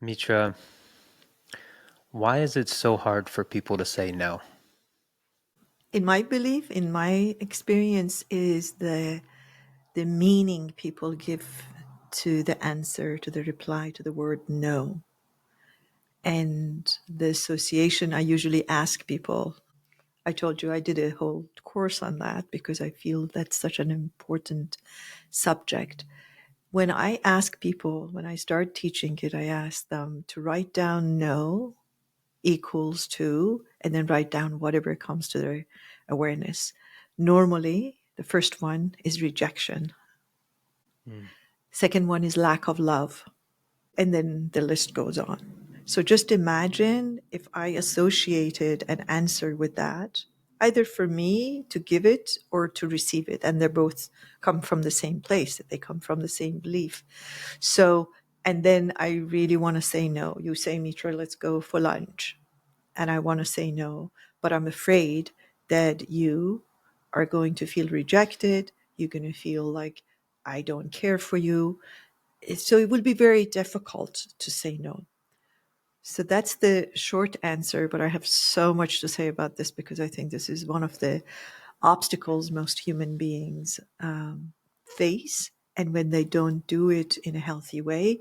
Mitra, why is it so hard for people to say no? In my belief, in my experience, is the meaning people give to the answer, to the reply, to the word no. And the association I usually ask people. I told you I did a whole course on that because I feel that's such an important subject. When I ask people, when I start teaching it, I ask them to write down no equals to, and then write down whatever comes to their awareness. Normally, the first one is rejection. Mm. Second one is lack of love. And then the list goes on. So just imagine if I associated an answer with that, either for me to give it or to receive it. And they're both come from the same place, that they come from the same belief. So, and then I really want to say no. You say, Mitra, let's go for lunch. And I want to say no, but I'm afraid that you are going to feel rejected. You're going to feel like I don't care for you. So it will be very difficult to say no. So that's the short answer, but I have so much to say about this because I think this is one of the obstacles most human beings face. And when they don't do it in a healthy way,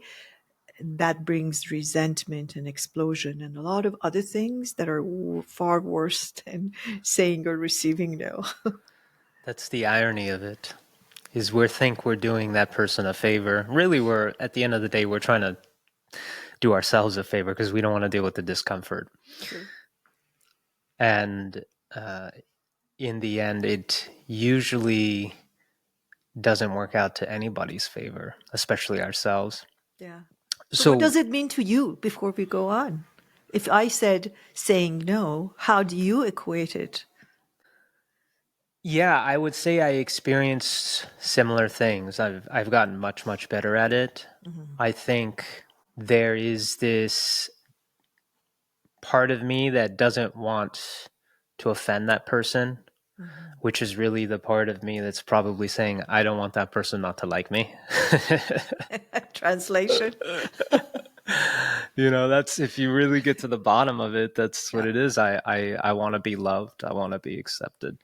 that brings resentment and explosion and a lot of other things that are far worse than saying or receiving no. That's the irony of it, is we think we're doing that person a favor. Really, we're, at the end of the day, we're trying to do ourselves a favor because we don't want to deal with the discomfort. True. And in the end, it usually doesn't work out to anybody's favor, especially ourselves. Yeah. So what So, does it mean to you before we go on? If I said saying no, how do you equate it? yeah, I would say I experienced similar things. I've gotten much better at it. Mm-hmm. I think there is this part of me that doesn't want to offend that person, Mm-hmm. which is really the part of me that's probably saying, I don't want that person not to like me. Translation? That's, if you really get to the bottom of it, that's what Yeah. it is. I want to be loved. I want to be accepted.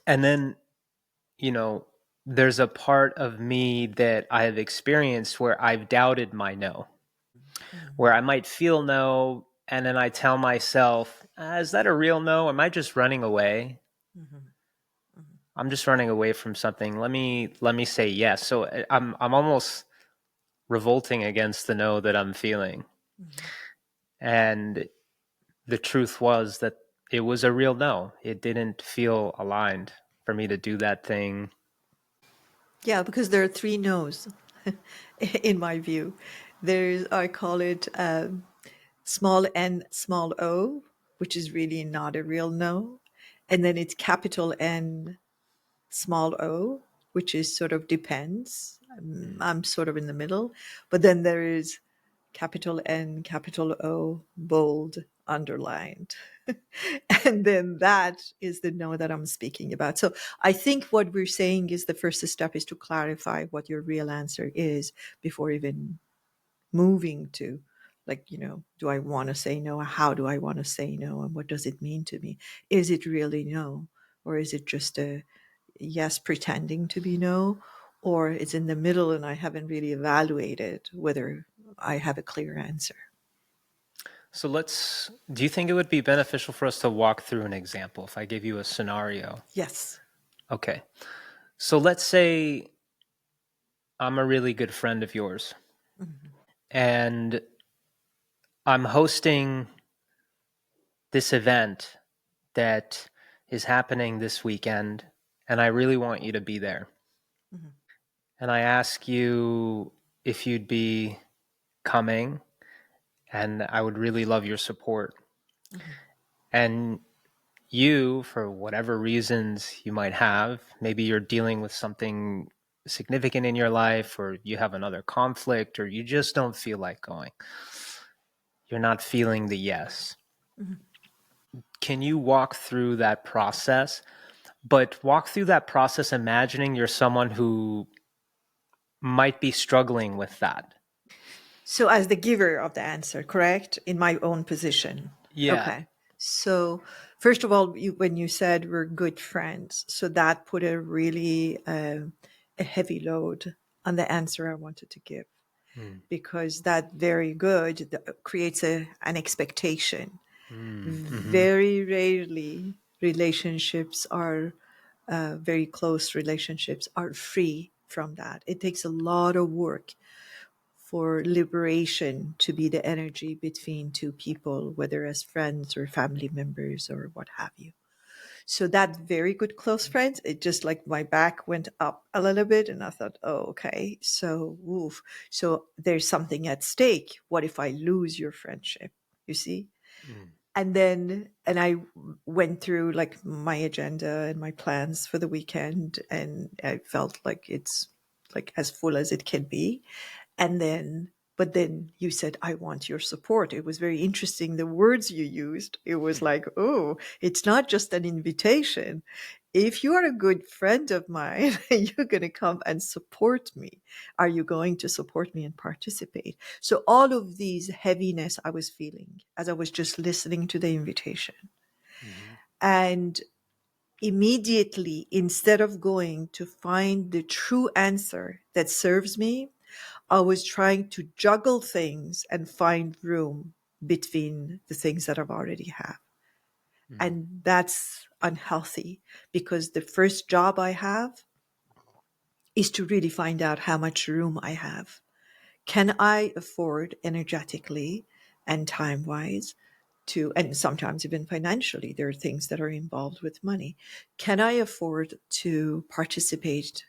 And then, you know, there's a part of me that I have experienced where I've doubted my no, where I might feel no, and then I tell myself, is that a real no? Am I just running away? Mm-hmm. I'm just running away from something. Let me say yes. So I'm almost revolting against the no that I'm feeling. Mm-hmm. And the truth was that it was a real no. It didn't feel aligned for me to do that thing. Yeah, because there are three no's in my view. There's, I call it small n, small o, which is really not a real no. And then it's capital N, small o, which is sort of depends. I'm sort of in the middle. But then there is capital N, capital O, bold, underlined. And then that is the no that I'm speaking about. So I think what we're saying is the first step is to clarify what your real answer is before even moving to, like, do I want to say no? How do I want to say no? And what does it mean to me? Is it really no? Or is it just a yes pretending to be no? Or it's in the middle and I haven't really evaluated whether I have a clear answer. So do you think it would be beneficial for us to walk through an example if I give you a scenario? Yes. Okay. So let's say I'm a really good friend of yours Mhm. and I'm hosting this event that is happening this weekend, and I really want you to be there. Mhm. And I ask you if you'd be coming, and I would really love your support. Mhm. And you, for whatever reasons you might have, maybe you're dealing with something significant in your life, or you have another conflict, or you just don't feel like going. You're not feeling the yes. Mhm. Can you walk through that process? But walk through that process imagining you're someone who might be struggling with that. So, as the giver of the answer, correct? In my own position. Yeah. Okay. So, first of all, when you said we're good friends, so that put a really a heavy load on the answer I wanted to give, Mm. because that very good creates an expectation. Mm. Mm-hmm. Very rarely relationships are very close relationships are free from that. It takes a lot of work for liberation to be the energy between two people, whether as friends or family members or what have you. So that very good close friends, it just like my back went up a little bit and I thought, oh, okay. So, woof. So there's something at stake. What if I lose your friendship? You see? Mm. And I went through like my agenda and my plans for the weekend, and I felt like it's like as full as it can be. And then, but then you said, I want your support. It was very interesting, the words you used. It was like, oh, it's not just an invitation. If you are a good friend of mine, you're going to come and support me. Are you going to support me and participate? So all of these heaviness I was feeling as I was just listening to the invitation. Mm-hmm. And immediately, instead of going to find the true answer that serves me, I was trying to juggle things and find room between the things that I've already have. Mm. And that's unhealthy, because the first job I have is to really find out how much room I have. Can I afford energetically and time wise to, and sometimes even financially, there are things that are involved with money. Can I afford to participate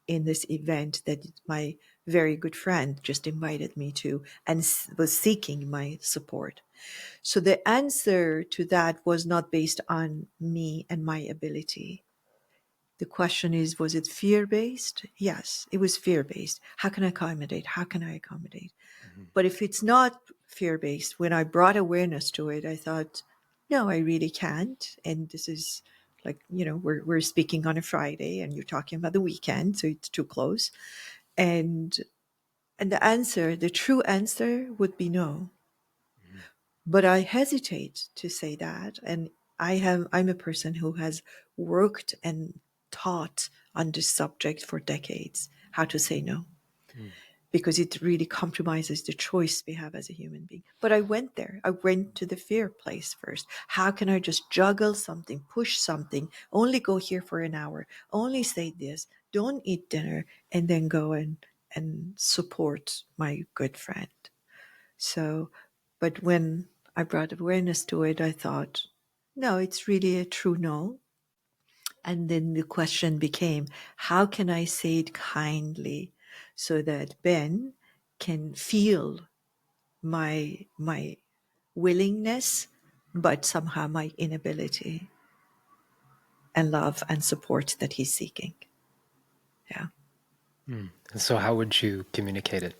in this event that my very good friend just invited me to and was seeking my support? So the answer to that was not based on me and my ability. The question is, was it fear based? Yes, it was fear based. How can I accommodate? How can I accommodate? Mm-hmm. But if it's not fear based, when I brought awareness to it, I thought, no, I really can't. And this is like, we're speaking on a Friday and you're talking about the weekend, so it's too close. And the true answer would be no. Mm-hmm. But I hesitate to say that. And I'm a person who has worked and taught on this subject for decades, how to say no, Mm. because it really compromises the choice we have as a human being. But I went there. I went to the fear place first. How can I just juggle something, push something, only go here for an hour, only say this, don't eat dinner, and then go and support my good friend? So, but when I brought awareness to it, I thought, no, it's really a true no. And then the question became, how can I say it kindly so that Ben can feel my willingness, but somehow my inability, and love and support that he's seeking? Yeah. Mm. And so, how would you communicate it?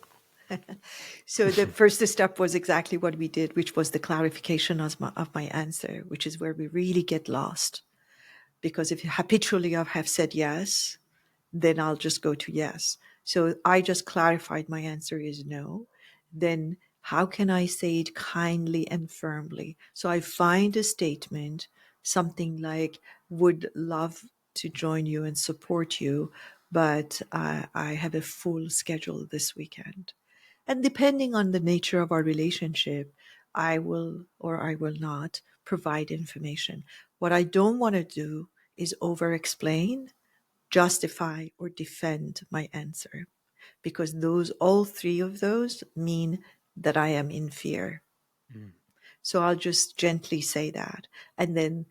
So the first step was exactly what we did, which was the clarification of my answer, which is where we really get lost. Because if habitually I have said yes, then I'll just go to yes. So I just clarified my answer is no. Then how can I say it kindly and firmly? So I find a statement, something like, would love to join you and support you, but I have a full schedule this weekend. And depending on the nature of our relationship, I will or I will not provide information. What I don't want to do is over explain, justify, or defend my answer, because all three of those mean that I am in fear. Mm. So I'll just gently say that. And then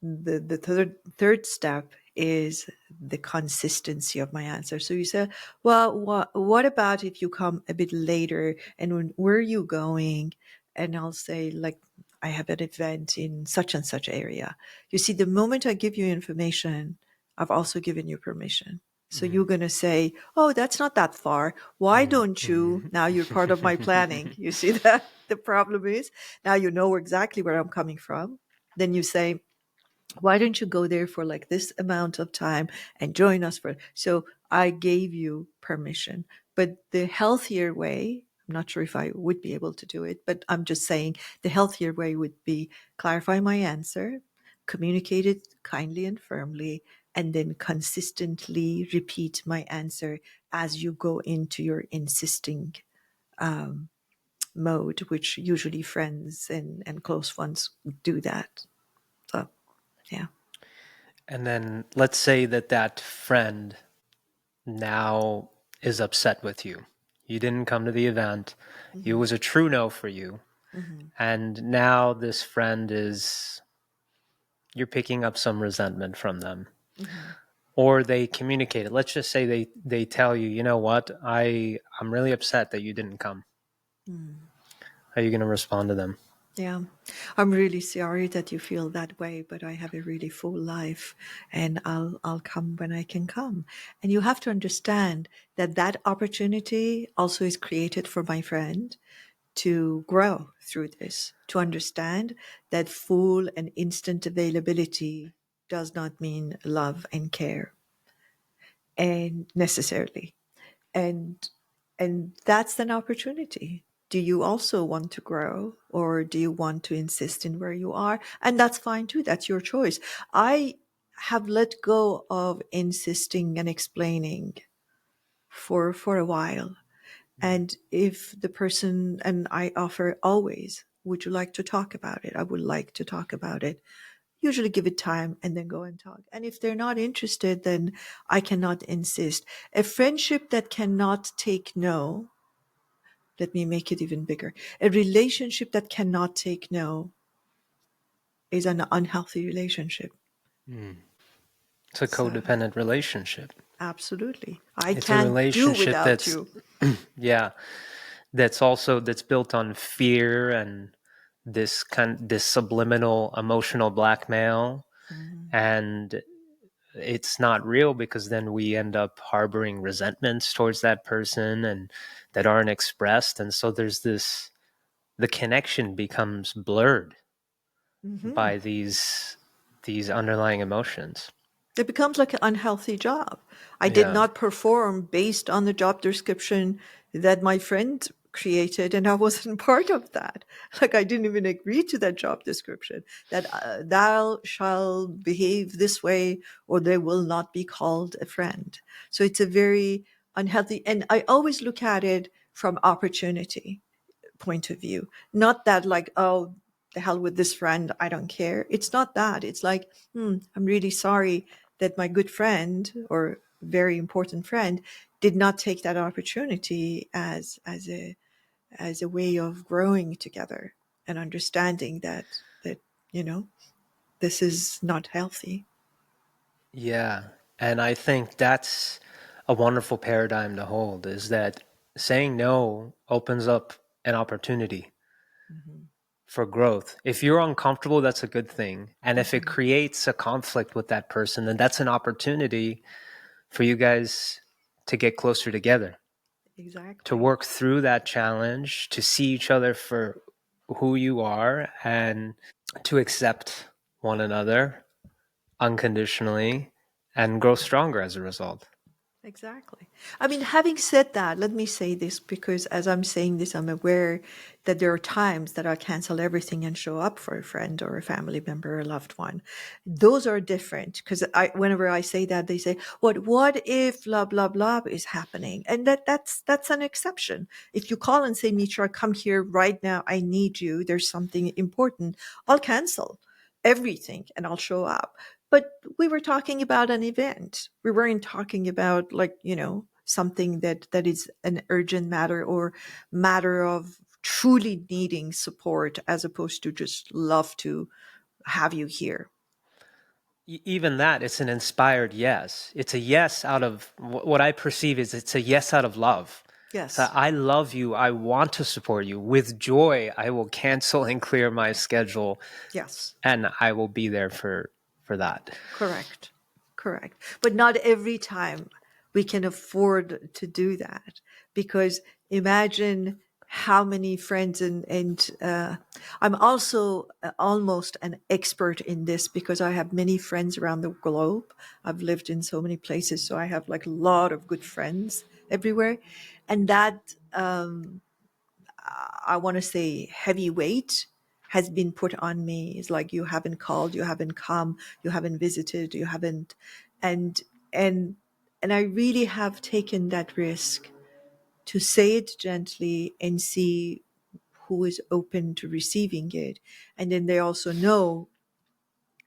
the third step is the consistency of my answer. So you say, well, what about if you come a bit later, and where are you going? And I'll say, like, I have an event in such and such area. You see, the moment I give you information, I've also given you permission. So you're Mm. going to say, oh, that's not that far. Why Mm. don't you? Now you're part of my planning. Mm. You see that the problem is, now you know exactly where I'm coming from. Then you say, why don't you go there for like this amount of time and join us for? So I gave you permission. But the healthier way, not sure if I would be able to do it, but I'm just saying the healthier way would be clarify my answer, communicate it kindly and firmly, and then consistently repeat my answer as you go into your insisting mode, which usually friends and close ones do that. So, yeah. And then let's say that that friend now is upset with you. You didn't come to the event. It Mm-hmm. was a true no for you. Mm-hmm. And now this friend is, you're picking up some resentment from them. Mm-hmm. Or they communicate it. Let's just say they tell you, you know what, I'm really upset that you didn't come. Mm. How are you going to respond to them? Yeah, I'm really sorry that you feel that way, but I have a really full life, and I'll come when I can come. And you have to understand that that opportunity also is created for my friend to grow through this, to understand that full and instant availability does not mean love and care, and necessarily. and and that's an opportunity. Do you also want to grow, or do you want to insist in where you are? And that's fine too, that's your choice. I have let go of insisting and explaining for a while. And if the person, and I offer always, would you like to talk about it? I would like to talk about it. Usually give it time and then go and talk. And if they're not interested, then I cannot insist. A friendship that cannot take no, let me make it even bigger. A relationship that cannot take no is an unhealthy relationship. Mm. It's a So, codependent relationship. absolutely. I It's a can't do relationship without that's, you. yeah, that's built on fear and this subliminal emotional blackmail, Mhm. and it's not real because then we end up harboring resentments towards that person and that aren't expressed, and so there's this, the connection becomes blurred Mhm. by these underlying emotions. It becomes like an unhealthy job. I did Yeah. not perform based on the job description that my friend created, and I wasn't part of that. Like, I didn't even agree to that job description, that thou shall behave this way or they will not be called a friend. So it's a very unhealthy, and I always look at it from opportunity point of view. Not that, like, oh, the hell with this friend, I don't care. It's not that. It's like, I'm really sorry that my good friend or very important friend did not take that opportunity as a way of growing together and understanding that you know this is not healthy. Yeah. And I think that's a wonderful paradigm to hold, is that saying no opens up an opportunity Hmm. for growth. If you're uncomfortable, that's a good thing. And if it Hmm. creates a conflict with that person, then that's an opportunity for you guys to get closer together, to Exactly. work through that challenge, to see each other for who you are, and to accept one another unconditionally and grow stronger as a result. Exactly. I mean, having said that, let me say this, because as I'm saying this, I'm aware that there are times that I cancel everything and show up for a friend or a family member or a loved one. Those are different, because whenever I say that, they say, what if blah, blah, blah is happening? And that's an exception. If you call and say, Mitra, come here right now. I need you. There's something important. I'll cancel everything and I'll show up. But we were talking about an event. We weren't talking about, like, something that is an urgent matter or matter of truly needing support, as opposed to just love to have you here. Even that, it's an inspired yes. It's a yes out of what I perceive is, it's a yes out of love. So Yes. I love you. I want to support you. With joy, I will cancel and clear my schedule, Yes. and I will be there for that. Correct. Correct. But not every time we can afford to do that, because imagine how many friends, and I'm also almost an expert in this because I have many friends around the globe. I've lived in so many places, so I have like a lot of good friends everywhere. And that I want to say heavy weight has been put on me. It's like, you haven't called, you haven't come, you haven't visited, you haven't, and and and I really have taken that risk to say it gently and see who is open to receiving it. And then they also know,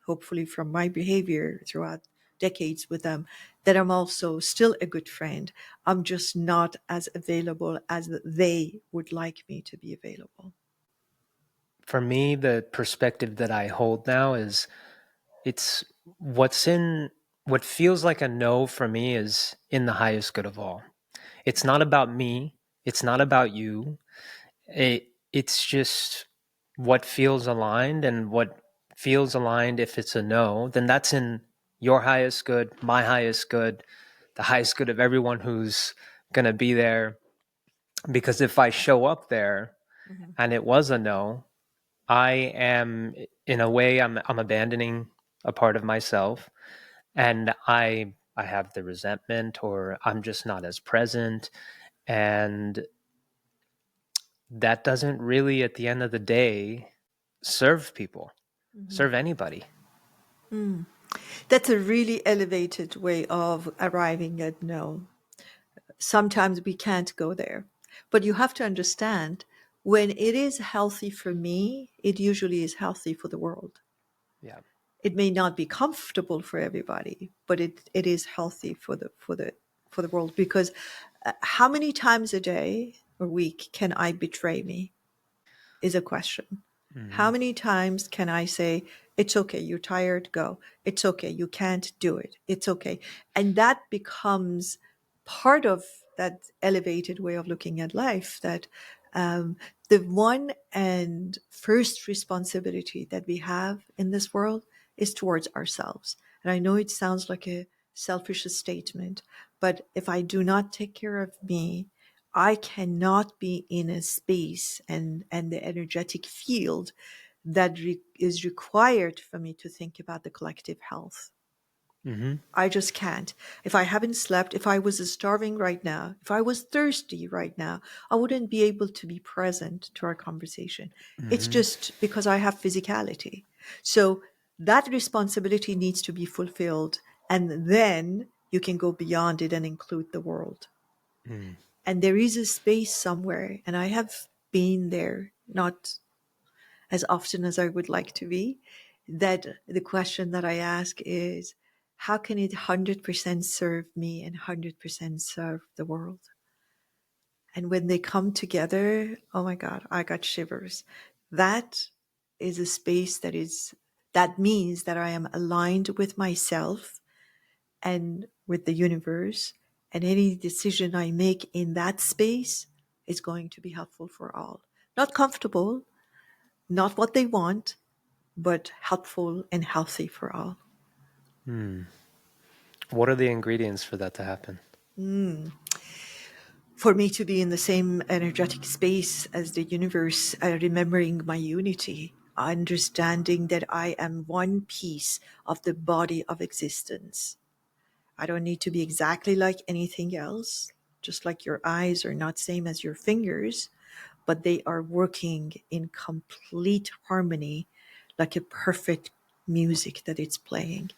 hopefully from my behavior throughout decades with them, that I'm also still a good friend. I'm just not as available as they would like me to be available. For me, the perspective that I hold now is it's what's in what feels like a no for me is in the highest good of all. It's not about me. It's not about you. It's just what feels aligned, and what feels aligned. If it's a no, then that's in your highest good, my highest good, the highest good of everyone who's going to be there. Because if I show up there Mhm. and it was a no, I am, in a way, I'm abandoning a part of myself, and I have the resentment, or I'm just not as present, and that doesn't really, at the end of the day, serve people, Mhm. serve anybody. Mm. That's a really elevated way of arriving at no. Sometimes we can't go there. But you have to understand, when it is healthy for me, it usually is healthy for the world. Yeah. It may not be comfortable for everybody, but it is healthy for the world. Because how many times a day or week can I betray me is a question. How Mm-hmm. many times can I say, it's okay, you're tired, go. It's okay, you can't do it. It's okay. And that becomes part of that elevated way of looking at life, that um, the one and first responsibility that we have in this world is towards ourselves. And I know it sounds like a selfish statement, but if I do not take care of me, I cannot be in a space and the energetic field that is required for me to think about the collective health. Mm-hmm. I just can't. If I haven't slept, if I was starving right now, if I was thirsty right now, I wouldn't be able to be present to our conversation. It's Mm-hmm. just because I have physicality. So that responsibility needs to be fulfilled. And then you can go beyond it and include the world. Mm. And there is a space somewhere, and I have been there, not as often as I would like to be, that the question that I ask is, how can it 100% serve me and 100% serve the world? And when they come together, oh my God, I got shivers. That is a space that means that I am aligned with myself and with the universe. And any decision I make in that space is going to be helpful for all. Not comfortable, not what they want, but helpful and healthy for all. Mm. What are the ingredients for that to happen? Mm. For me to be in the same energetic space as the universe, remembering my unity, understanding that I am one piece of the body of existence. I don't need to be exactly like anything else. Just like your eyes are not same as your fingers, but they are working in complete harmony, like a perfect music that it's playing.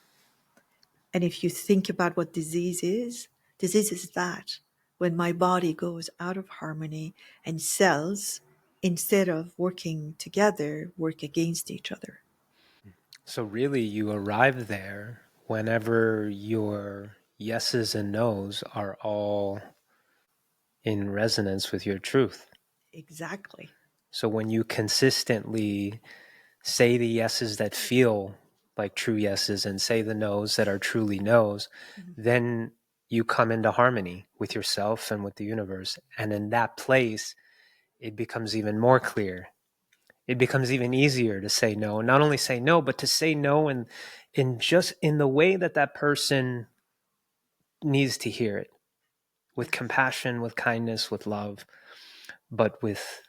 And if you think about what disease is that when my body goes out of harmony and cells, instead of working together, work against each other. So really, you arrive there whenever your yeses and nos are all in resonance with your truth. Exactly. So when you consistently say the yeses that feel like true yeses and say the nos that are truly nos, Mhm. then you come into harmony with yourself and with the universe. And in that place, it becomes even more clear. It becomes even easier to say no. Not only say no, but to say no in just in the way that that person needs to hear it, with Yes. compassion, with kindness, with love, but with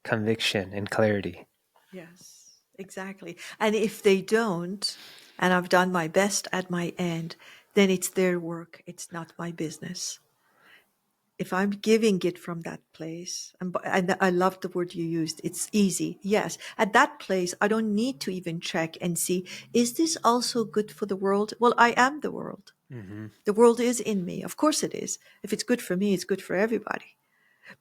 conviction and clarity. Yes, exactly. And if they don't, and I've done my best at my end, then it's their work. It's not my business. If I'm giving it from that place, and I love the word you used, it's easy. Yes. At that place, I don't need to even check and see, is this also good for the world? Well, I am the world. Hmm. The world is in me. Of course it is. If it's good for me, it's good for everybody.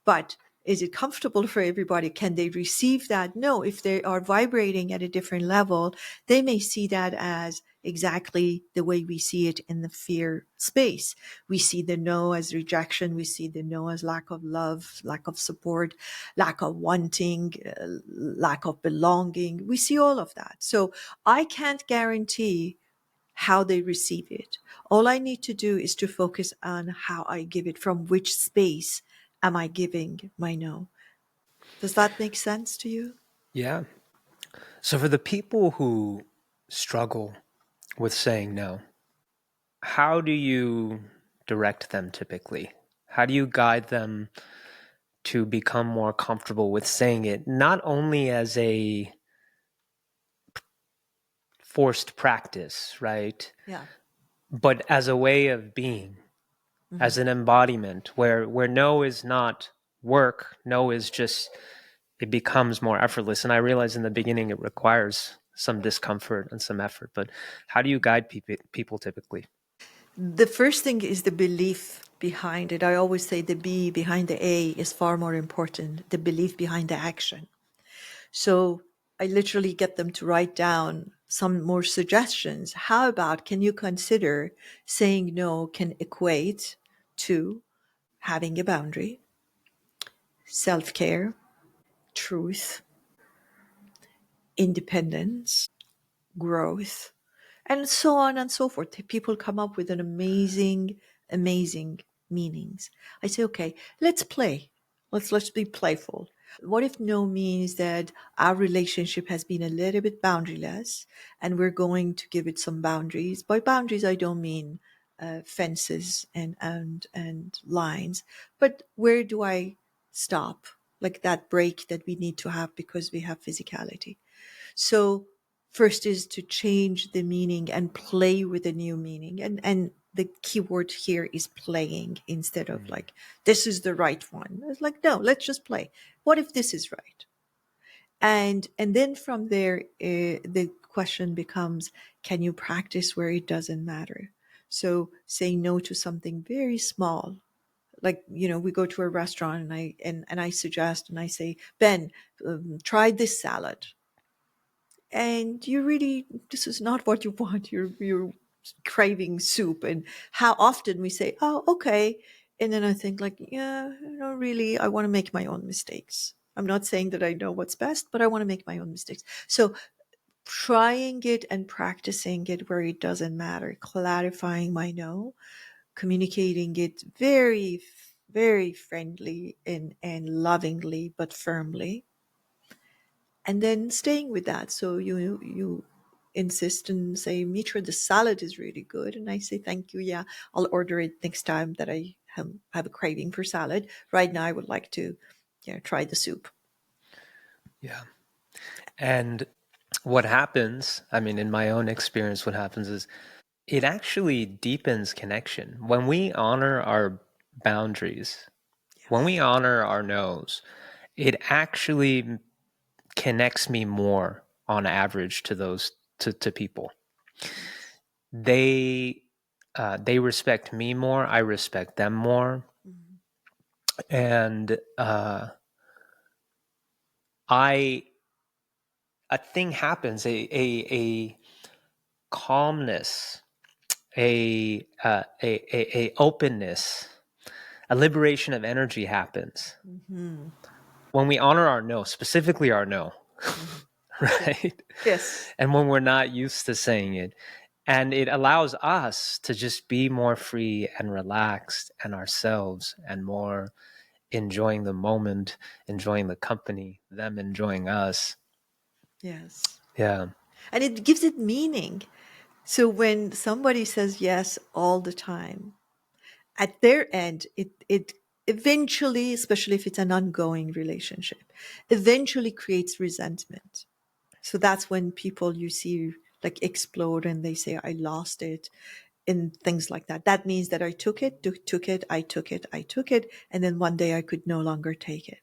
But is it comfortable for everybody? Can they receive that? No. If they are vibrating at a different level, they may see that as exactly the way we see it in the fear space. We see the no as rejection. We see the no as lack of love, lack of support, lack of wanting, lack of belonging. We see all of that. So I can't guarantee how they receive it. All I need to do is to focus on how I give it, from which space am I giving my no. Does that make sense to you? Yeah. So for the people who struggle with saying no, how do you direct them typically? How do you guide them to become more comfortable with saying it, not only as a forced practice, right? Yeah. But as a way of being, as Mhm. an embodiment where no is not work, no is just, it becomes more effortless. And I realize in the beginning it requires some discomfort and some effort, but how do you guide people typically? The first thing is the belief behind it. I always say the B behind the A is far more important, the belief behind the action. So I literally get them to write down some more suggestions. How about, can you consider saying no can equate to having a boundary, self care, truth, independence, growth, and so on and so forth. People come up with an amazing meanings. I say, okay, let's play. Let's be playful. What if no means that our relationship has been a little bit boundaryless, and we're going to give it some boundaries? By boundaries, I don't mean fences and lines, but where do I stop? Like that break that we need to have because we have physicality. So first is to change the meaning and play with a new meaning. And the key word here is playing, instead of Mm. like, this is the right one. It's like, no, let's just play. What if this is right? And then from there, the question becomes, can you practice where it doesn't matter? So say no to something very small, like, we go to a restaurant, and I suggest, and I say, Ben, try this salad, and you really, this is not what you want. You're craving soup. And how often we say, oh, okay, and then I think, like, yeah, really, I want to make my own mistakes. I'm not saying that I know what's best, but I want to make my own mistakes. So trying it and practicing it where it doesn't matter, clarifying my no, communicating it very friendly and lovingly but firmly, and then staying with that. So you insist and say, Mitra, the salad is really good, and I say, thank you, yeah, I'll order it next time that I have a craving for salad. Right now I would like to, try the soup. Yeah. And what happens, I mean, in my own experience, what happens is it actually deepens connection. When we honor our boundaries, when we Yes. honor our no's, it actually connects me more on average to those to people. Yes. They respect me more. I respect them more, Mhm. and I a thing happens. A calmness, a openness, a liberation of energy happens Mhm. when we honor our no, specifically our no, Mhm. Yeah. right? Yes. And when we're not used to saying it. And it allows us to just be more free and relaxed and ourselves and more enjoying the moment, enjoying the company, them enjoying us. Yes. Yeah. And it gives it meaning. So when somebody says yes all the time, at their end, it eventually, especially if it's an ongoing relationship, eventually creates resentment. So that's when people, you see, like, explode, and they say, I lost it. in things like that. That means that I took it, I took it, and then one day I could no longer take it.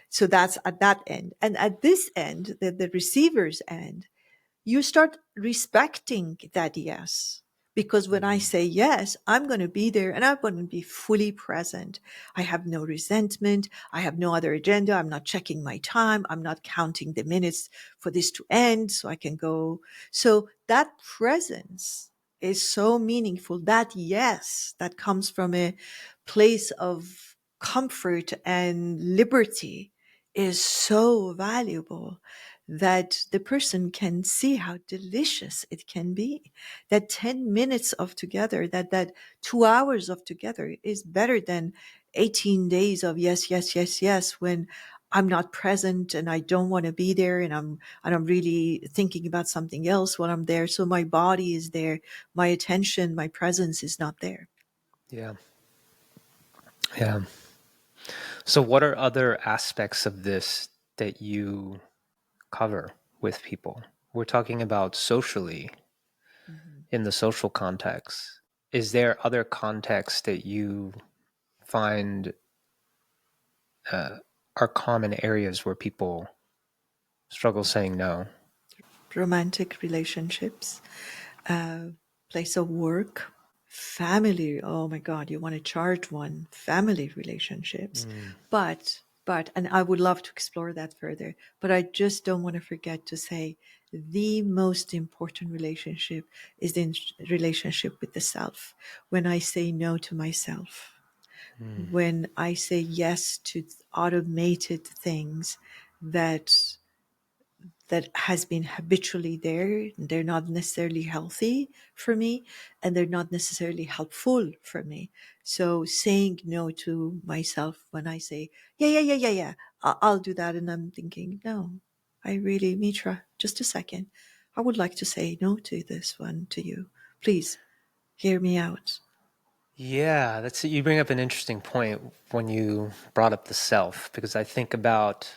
So that's at that end. And at this end, the receiver's end, you start respecting that yes. Because when I Mm-hmm. say yes, I'm going to be there and I'm going to be fully present. I have no resentment. I have no other agenda. I'm not checking my time. I'm not counting the minutes for this to end so I can go. So that presence is so meaningful. That yes, that comes from a place of comfort and liberty is so valuable that the person can see how delicious it can be. That 10 minutes of together, that 2 hours of together is better than 18 days of yes, yes, yes, yes, when I'm not present and I don't want to be there and I'm really thinking about something else when I'm there. So my body is there, my attention, my presence is not there. Yeah. Yeah. So, what are other aspects of this that you cover with people? We're talking about socially, Mhm. in the social context. Is there other contexts that you find uh, are common areas where people struggle saying no? Romantic relationships, uh, place of work, family. Oh my God, you want to charge one, family relationships. Mm. And I would love to explore that further, but I just don't want to forget to say the most important relationship is the relationship with the self. When I say no to myself, Mm. when I say yes to automated things that has been habitually there. They're not necessarily healthy for me and they're not necessarily helpful for me. So saying no to myself when I say, yeah, I'll do that. And I'm thinking, no, I really, Mitra, just a second. I would like to say no to this one to you. Please hear me out. Yeah, that's it. You bring up an interesting point when you brought up the self, because I think about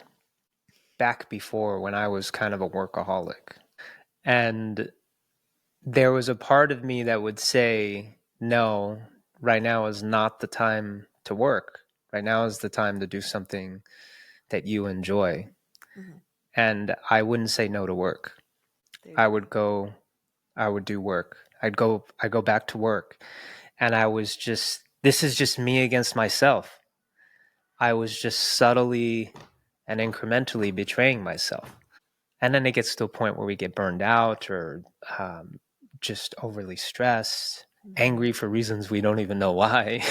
back before when I was kind of a workaholic. And there was a part of me that would say, no, right now is not the time to work. Right now is the time to do something that you enjoy. Mhm. And I wouldn't say no to work. There I you would go. go, I would do work. I'd go back to work. And I was just, this is just me against myself. I was just subtly and incrementally betraying myself. And then it gets to a point where we get burned out or just overly stressed, Mhm. angry for reasons we don't even know why.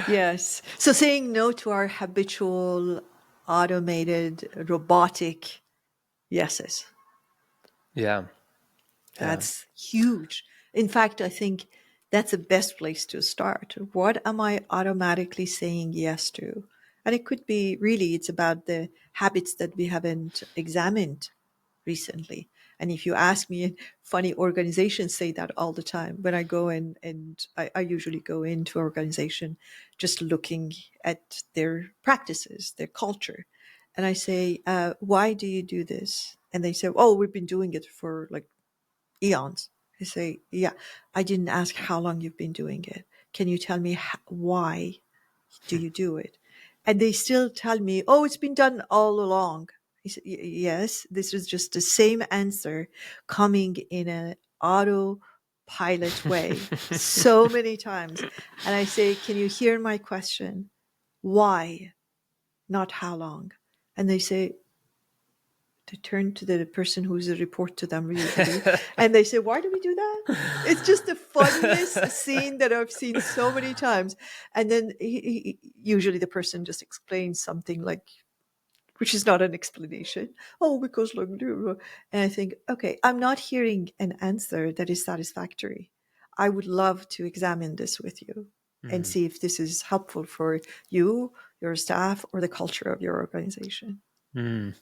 Yes. So saying no to our habitual, automated, robotic yeses. Yeah. Yeah. That's huge. In fact, I think that's the best place to start. What am I automatically saying yes to? And it could be really, it's about the habits that we haven't examined recently. And if you ask me, funny organizations say that all the time. When I go in, and I usually go into organization just looking at their practices, their culture. And I say, why do you do this? And they say, oh, we've been doing it for like eons. I say, yeah, I didn't ask how long you've been doing it. Can you tell me why do you do it? And they still tell me, oh, it's been done all along. I said, yes, this is just the same answer coming in an autopilot way so many times. And I say, can you hear my question? Why, not how long? And they say, to turn to the person who's a report to them usually, and they say, why do we do that? It's just the funniest scene that I've seen so many times. And then usually the person just explains something like, which is not an explanation. Oh, because like, and I think, okay, I'm not hearing an answer that is satisfactory. I would love to examine this with you and Mm. see if this is helpful for you, your staff, or the culture of your organization. Mm.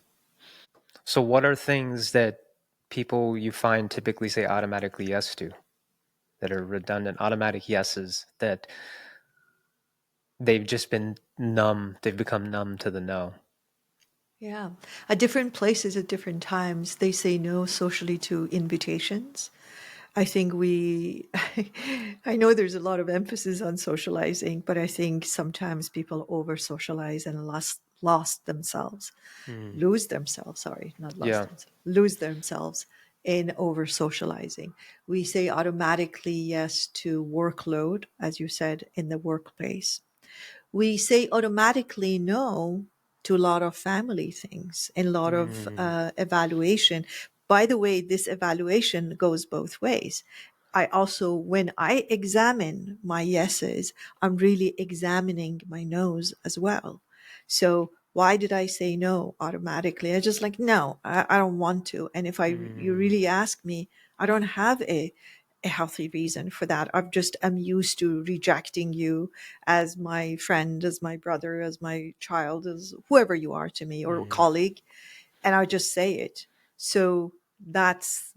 So, what are things that people you find typically say automatically yes to that are redundant, automatic yeses that they've just been numb, they've become numb to the no? Yeah. At different places, at different times, they say no socially to invitations. I think we, I know there's a lot of emphasis on socializing, but I think sometimes people over socialize and lost themselves, Mm. lose themselves, sorry, not lost Yeah. themselves, lose themselves in over socializing. We say automatically yes to workload, as you said, in the workplace. We say automatically no to a lot of family things and a lot of Mm. evaluation. By the way, this evaluation goes both ways. I also, when I examine my yeses, I'm really examining my no's as well. So why did I say no automatically? I just like, no, I don't want to. And if you Mm. really ask me, I don't have a healthy reason for that. I'm used to rejecting you as my friend, as my brother, as my child, as whoever you are to me or Mm. colleague, and I just say it. So that's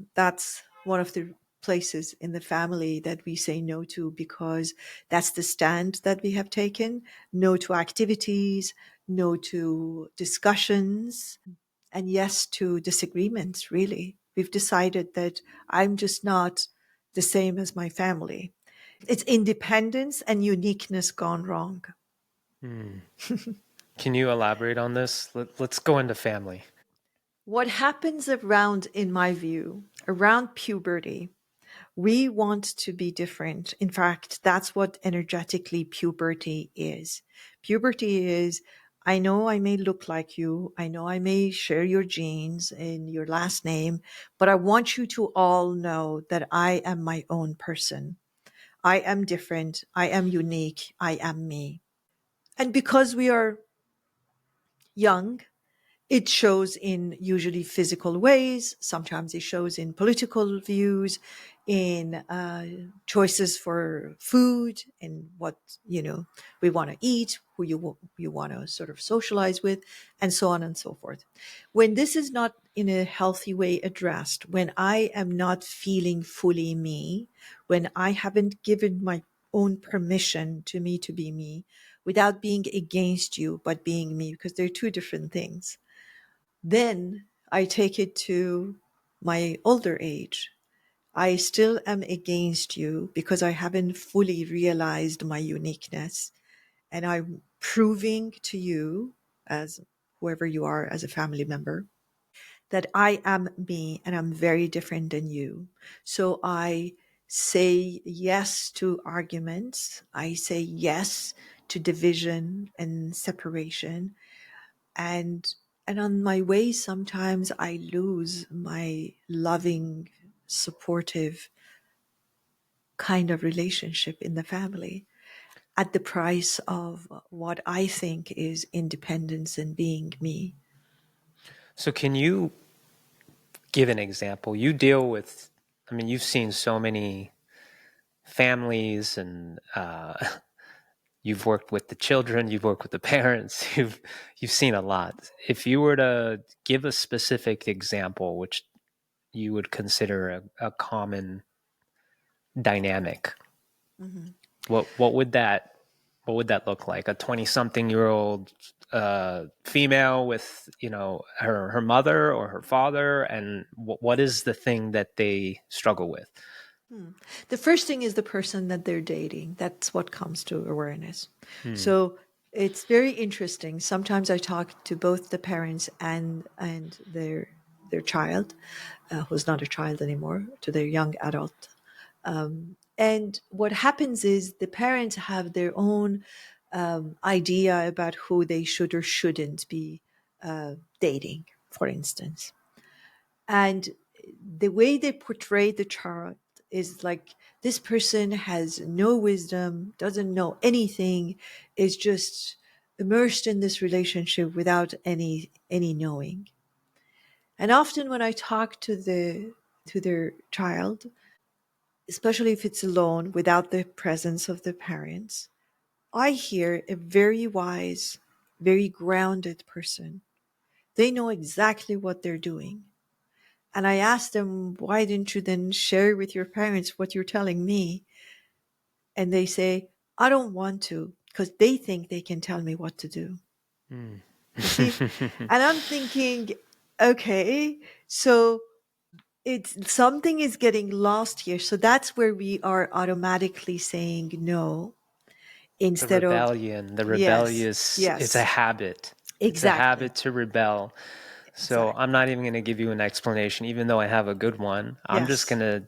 one of the places in the family that we say no to, because that's the stand that we have taken. No to activities, no to discussions, and yes to disagreements. Really, we've decided that I'm just not the same as my family. It's independence and uniqueness gone wrong. Mm. Can you elaborate on this? Let's go into family. What happens around, in my view, around puberty, we want to be different. In fact, that's what energetically puberty is. Puberty is, I know I may look like you, I know I may share your genes and your last name, but I want you to all know that I am my own person. I am different. I am unique. I am me. And because we are young, it shows in usually physical ways. Sometimes it shows in political views, in choices for food and what we want to eat, who you want to sort of socialize with, and so on and so forth. When this is not in a healthy way addressed, when I am not feeling fully me, when I haven't given my own permission to me to be me, without being against you, but being me, because they're two different things, then I take it to my older age. I still am against you because I haven't fully realized my uniqueness. And I'm proving to you, as whoever you are, as a family member, that I am me and I'm very different than you. So I say yes to arguments. I say yes to division and separation, and on my way sometimes I lose my loving, supportive kind of relationship in the family at the price of what I think is independence and being me. So, can you give an example? You deal with, I mean, you've seen so many families and you've worked with the children, you've worked with the parents, you've seen a lot. If you were to give a specific example, which you would consider a common dynamic, Mhm. what would that look like? A 20-something-year-old female with her mother or her father, and what is the thing that they struggle with? Hmm. The first thing is the person that they're dating. That's what comes to awareness. Hmm. So it's very interesting. Sometimes I talk to both the parents and their child, who's not a child anymore, to their young adult. And what happens is the parents have their own idea about who they should or shouldn't be dating, for instance. And the way they portray the child is like, this person has no wisdom, doesn't know anything, is just immersed in this relationship without any knowing. And often when I talk to their child, especially if it's alone without the presence of the parents, I hear a very wise, very grounded person. They know exactly what they're doing. And I ask them, why didn't you then share with your parents what you're telling me? And they say, I don't want to, because they think they can tell me what to do. Hmm. You see? And I'm thinking, okay, so it's something is getting lost here. So that's where we are automatically saying no The instead of rebellion, the yes, rebellious, it's a yes, habit. It's a exactly, habit to rebel. So I'm exactly. not even going to give you an explanation, even though I have a good one. I'm just Yes, going to,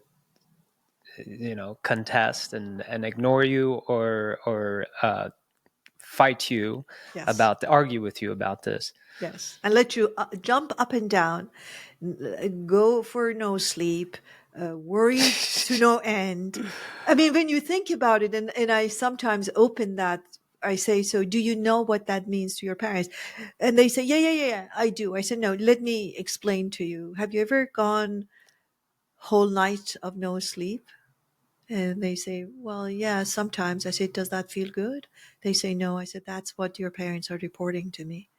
contest and ignore you or fight you yes. argue with you about this. Yes, and let you jump up and down, go for no sleep, worried to no end. I mean, when you think about it, and I sometimes open that, I say, so do you know what that means to your parents? And they say, yeah, yeah, yeah, yeah, I do. I said, no, let me explain to you. Have you ever gone whole night of no sleep? And they say, well, yeah, sometimes. I said, does that feel good? They say, no. I said, that's what your parents are reporting to me.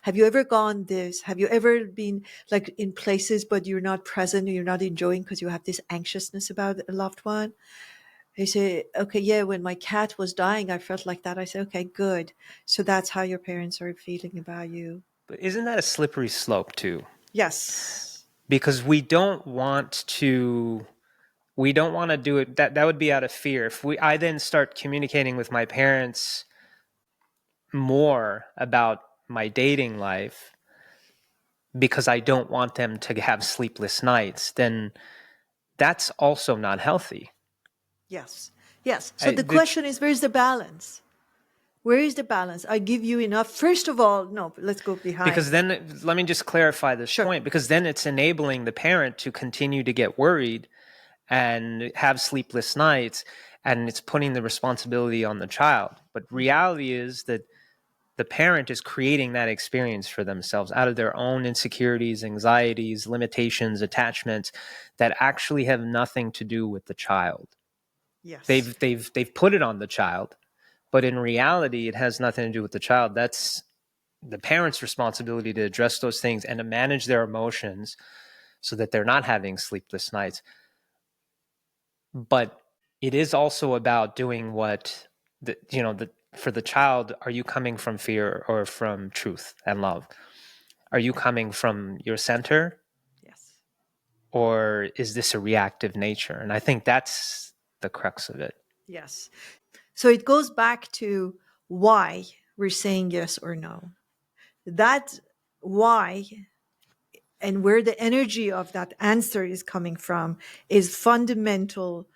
Have you ever gone this? Have you ever been like in places, but you're not present, you're not enjoying because you have this anxiousness about a loved one? They say, okay, yeah, when my cat was dying, I felt like that. I said, okay, good. So that's how your parents are feeling about you. But isn't that a slippery slope too? Yes. Because we don't want to do it. That would be out of fear. If I then start communicating with my parents more about my dating life because I don't want them to have sleepless nights, then that's also not healthy. Yes. Yes. So I, the the, question is, where's the balance? Where is the balance? I give you enough. First of all, no, let's go because behind. then let me just clarify this Sure. point, because then it's enabling the parent to continue to get worried and have sleepless nights, and it's putting the responsibility on the child. But reality is that the parent is creating that experience for themselves out of their own insecurities, anxieties, limitations, attachments that actually have nothing to do with the child. Yes. They've put it on the child, but in reality it has nothing to do with the child. That's the parent's responsibility to address those things and to manage their emotions so that they're not having sleepless nights. But it is also about doing what for the child. Are you coming from fear or from truth and love? Are you coming from your center, Yes. or is this a reactive nature? And I think that's the crux of it. Yes. So it goes back to why we're saying yes or no. That why and where the energy of that answer is coming from is fundamental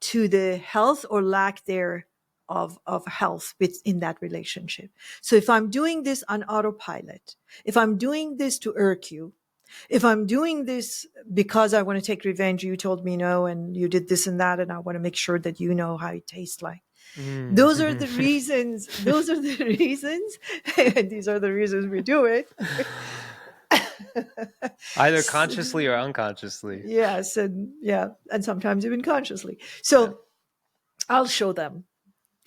to the health or lack there of health within that relationship. So if I'm doing this on autopilot, if I'm doing this to irk you, if I'm doing this because I want to take revenge, you told me no and you did this and that, and I want to make sure that you know how it tastes like. Those are the Mm. reasons. Those are the reasons. And these are the reasons we do it. Either consciously or unconsciously. Yes, and yeah, and sometimes even consciously. Yeah. So I'll show them.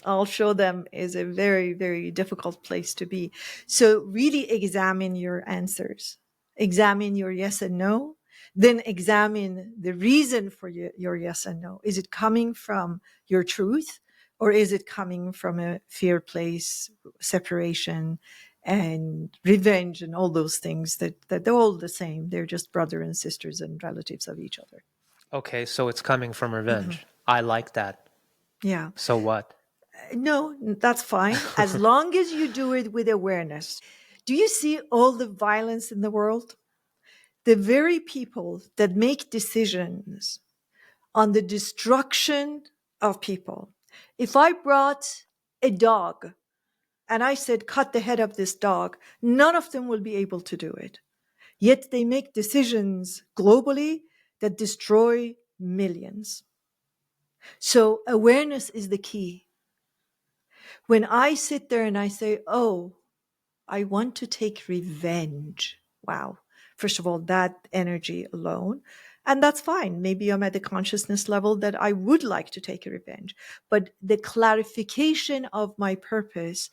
I'll show them is a very, very difficult place to be. So really examine your answers. Examine your yes and no. Then examine the reason for your yes and no. Is it coming from your truth, or is it coming from a fear place, separation, and revenge, and all those things that they're all the same. They're just brother and sisters and relatives of each other. Okay, so it's coming from revenge. I like that. Yeah. So what? No, that's fine. As long as you do it with awareness. Do you see all the violence in the world? The very people that make decisions on the destruction of people. If I brought a dog and I said, cut the head of this dog, none of them will be able to do it. Yet they make decisions globally that destroy millions. So awareness is the key. When I sit there and I say, oh, I want to take revenge. Wow. First of all, that energy alone. And that's fine. Maybe I'm at the consciousness level that I would like to take a revenge. But the clarification of my purpose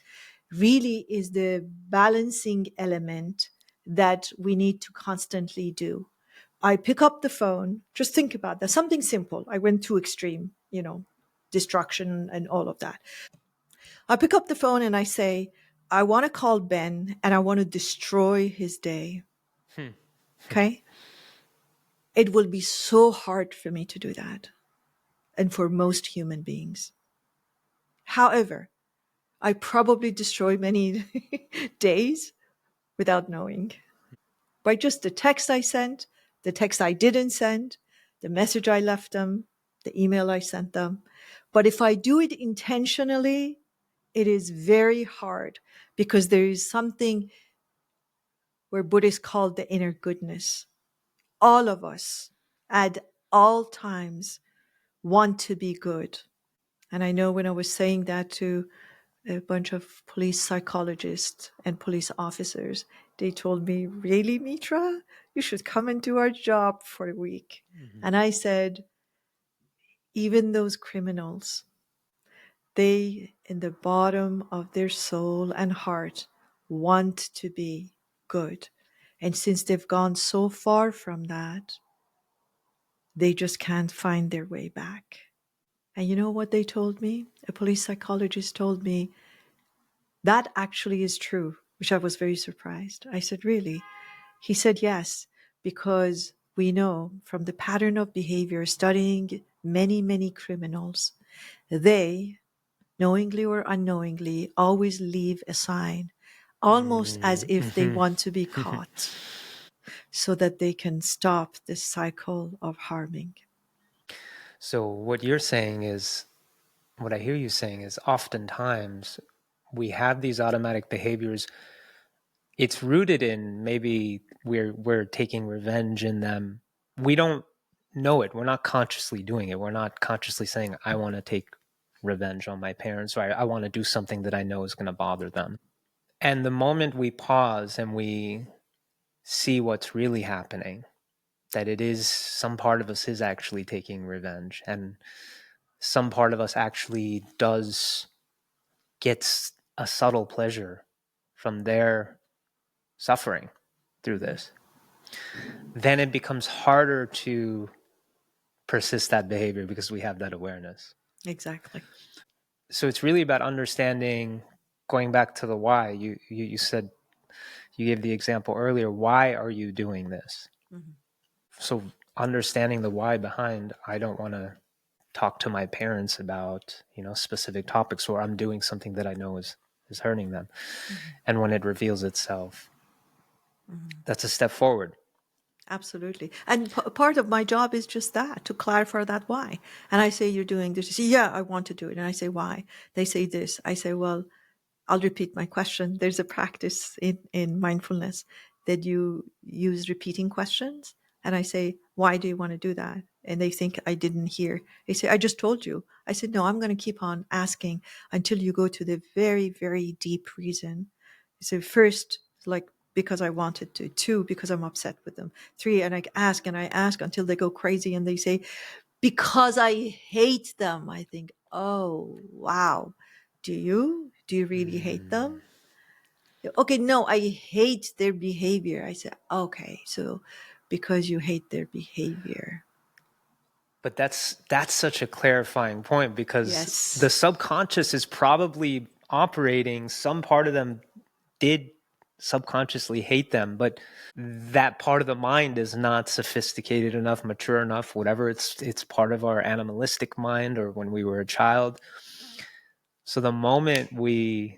really is the balancing element that we need to constantly do. I pick up the phone, just think about that. Something simple. I went too extreme, destruction and all of that. I pick up the phone and I say, I want to call Ben and I want to destroy his day. Hmm. Okay. It will be so hard for me to do that, and for most human beings. However, I probably destroy many days without knowing, by just the text I sent, the text I didn't send, the message I left them, the email I sent them. But if I do it intentionally, it is very hard, because there is something where Buddhists call the inner goodness. All of us at all times want to be good. And I know when I was saying that to a bunch of police psychologists and police officers, they told me, "Really, Mitra? You should come and do our job for a week." Mm-hmm. And I said, even those criminals, they, in the bottom of their soul and heart, want to be good. And since they've gone so far from that, they just can't find their way back. And you know what they told me? A police psychologist told me, that actually is true, which I was very surprised. I said, really? He said, yes, because we know from the pattern of behavior, studying many, many criminals, they, knowingly or unknowingly, always leave a sign, almost as if they Mm-hmm. want to be caught, so that they can stop this cycle of harming. So what you're saying is, what I hear you saying is, oftentimes we have these automatic behaviors. It's rooted in, maybe we're taking revenge in them. We don't know it. We're not consciously doing it. We're not consciously saying, I want to take revenge on my parents, or I want to do something that I know is going to bother them. And the moment we pause and we see what's really happening, that it is, some part of us is actually taking revenge, and some part of us actually does gets a subtle pleasure from their suffering through Mhm. this, then it becomes harder to persist that behavior because we have that awareness. Exactly. So it's really about understanding, going back to the why. You said, you gave the example earlier, why are you doing this? Mhm. So understanding the why behind, I don't want to talk to my parents about, specific topics, or I'm doing something that I know is hurting them. Mhm. And when it reveals itself, Mhm. that's a step forward. Absolutely. And part of my job is just that, to clarify that why. And I say, you're doing this. You say, yeah, I want to do it. And I say, why? They say this. I say, well, I'll repeat my question. There's a practice in mindfulness that you use repeating questions. And I say, why do you want to do that? And they think I didn't hear. They say, I just told you. I said, no, I'm going to keep on asking until you go to the very, very deep reason. So first, like, because I wanted to. Two, because I'm upset with them. Three, and I ask until they go crazy and they say, because I hate them. I think, oh, wow. Do you? Do you really hate Mm. them? Okay, no, I hate their behavior. I said, okay, so because you hate their behavior. But that's such a clarifying point, because the Yes. subconscious is probably operating. Some part of them did subconsciously hate them, but that part of the mind is not sophisticated enough, mature enough, whatever. It's part of our animalistic mind, or when we were a child. So the moment we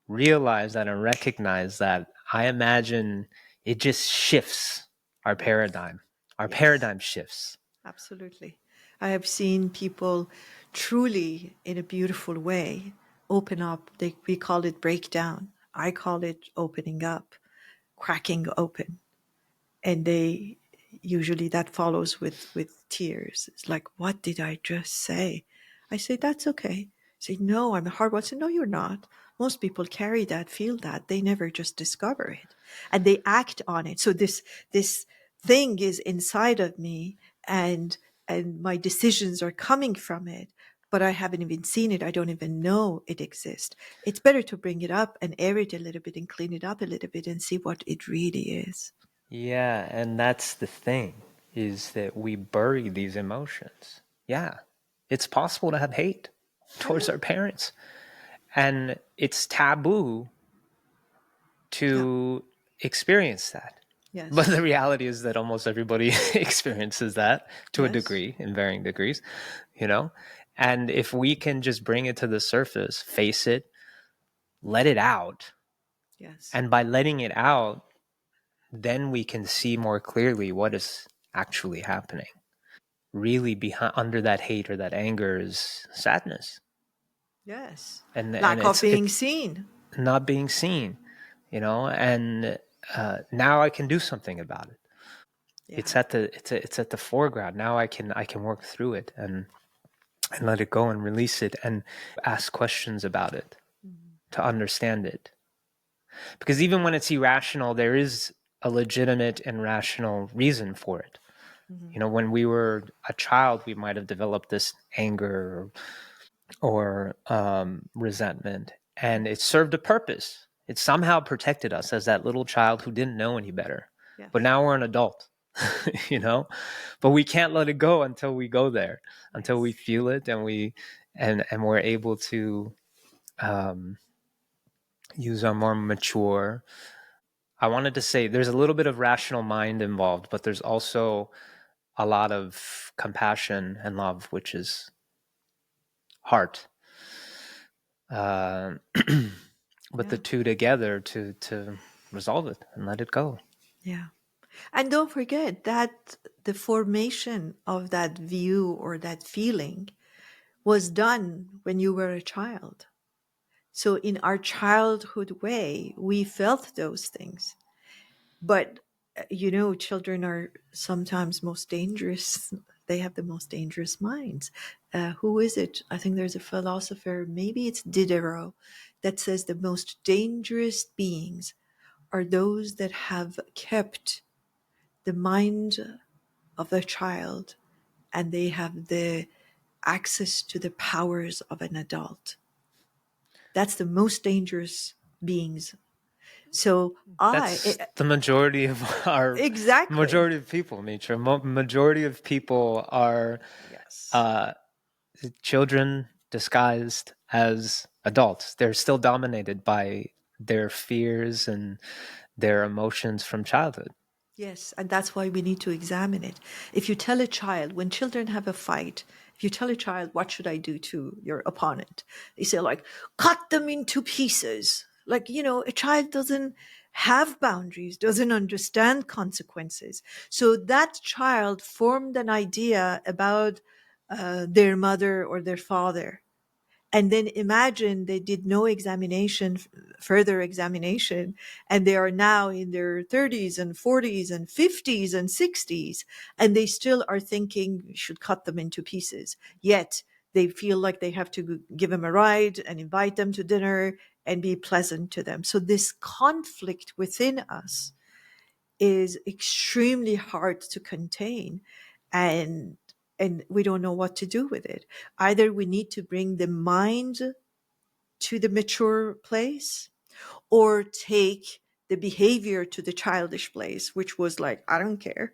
realize that and recognize that, I imagine it just shifts our Yes. paradigm. Our Yes. paradigm shifts. Absolutely. I have seen people truly, in a beautiful way, open up. We call it breakdown. I call it opening up, cracking open. And they usually, that follows with tears. It's like, what did I just say? I say, that's okay. Say, no, I'm a hard one. I say, no, you're not. Most people carry that, feel that. They never just discover it, and they act on it. So this thing is inside of me, and my decisions are coming from it, but I haven't even seen it. I don't even know it exists. It's better to bring it up and air it a little bit and clean it up a little bit and see what it really is. Yeah, and that's the thing, is that we bury these emotions. Yeah, it's possible to have hate towards Yeah. our parents, and it's taboo Yeah. to experience that. But Yes. the reality is that almost everybody experiences that to a Yes. degree, in varying degrees, you know? And if we can just bring it to the surface, face it, let it out, Yes. and by letting it out, then we can see more clearly what is actually happening. Really behind under that hate or that anger is sadness. Yes. And Lack of being it's seen. not being seen, and now I can do something about it. Yeah. It's at the foreground. Now I can work through it and let it go and release it and ask questions about it Mhm. to understand it. Because even when it's irrational, there is a legitimate and rational reason for it. Mhm. When we were a child, we might have developed this anger or resentment, and it served a purpose. It somehow protected us as that little child who didn't know any better. But Yes. now we're an adult, you know. But we can't let it go until we go there, until we Yes. feel it, and we're able to um, use our more mature. I wanted to say there's a little bit of rational mind involved, but there's also a lot of compassion and love, which is heart. Uh, but Yeah. the two together to resolve it and let it go. Yeah. And don't forget that the formation of that view or that feeling was done when you were a child. So, in our childhood way, we felt those things. But, children are sometimes most dangerous. They have the most dangerous minds. Who is it? I think there's a philosopher, maybe it's Diderot, that says the most dangerous beings are those that have kept the mind of a child and they have the access to the powers of an adult. That's the most dangerous beings. So That's the majority of our exactly. majority of people, Mitra. Majority of people are Yes. uh, children disguised as adults. They're still dominated by their fears and their emotions from childhood. Yes, and that's why we need to examine it. If you tell a child, when children have a fight, if you tell a child, what should I do to your opponent? They say, like, cut them into pieces. Like, a child doesn't have boundaries, doesn't understand consequences. So that child formed an idea about their mother or their father, and then imagine they did no examination, further examination, and they are now in their 30s and 40s and 50s and 60s, and they still are thinking we should cut them into pieces. Yet they feel like they have to give them a ride and invite them to dinner and be pleasant to them. So this conflict within us is extremely hard to contain, and we don't know what to do with it. Either we need to bring the mind to the mature place, or take the behavior to the childish place, which was like, I don't care.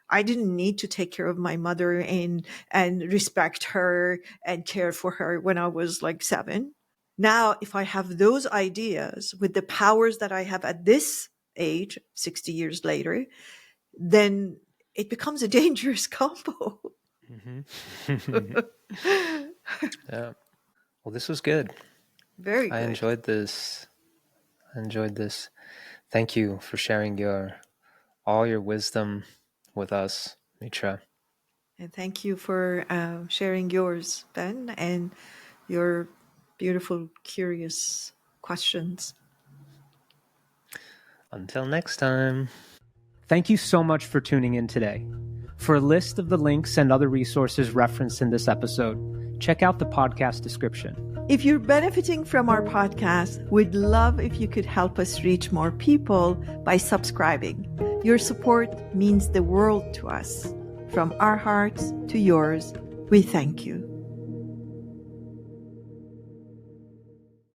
I didn't need to take care of my mother and respect her and care for her when I was like 7. Now, if I have those ideas with the powers that I have at this age, 60 years later, then it becomes a dangerous combo. Mm-hmm. Yeah. Well, this was good. Very I good. enjoyed this. I enjoyed this. Thank you for sharing all your wisdom with us, Mitra. And thank you for sharing yours, Ben, and your beautiful, curious questions. Until next time. Thank you so much for tuning in today. For a list of the links and other resources referenced in this episode, check out the podcast description. If you're benefiting from our podcast, we'd love if you could help us reach more people by subscribing. Your support means the world to us. From our hearts to yours, we thank you.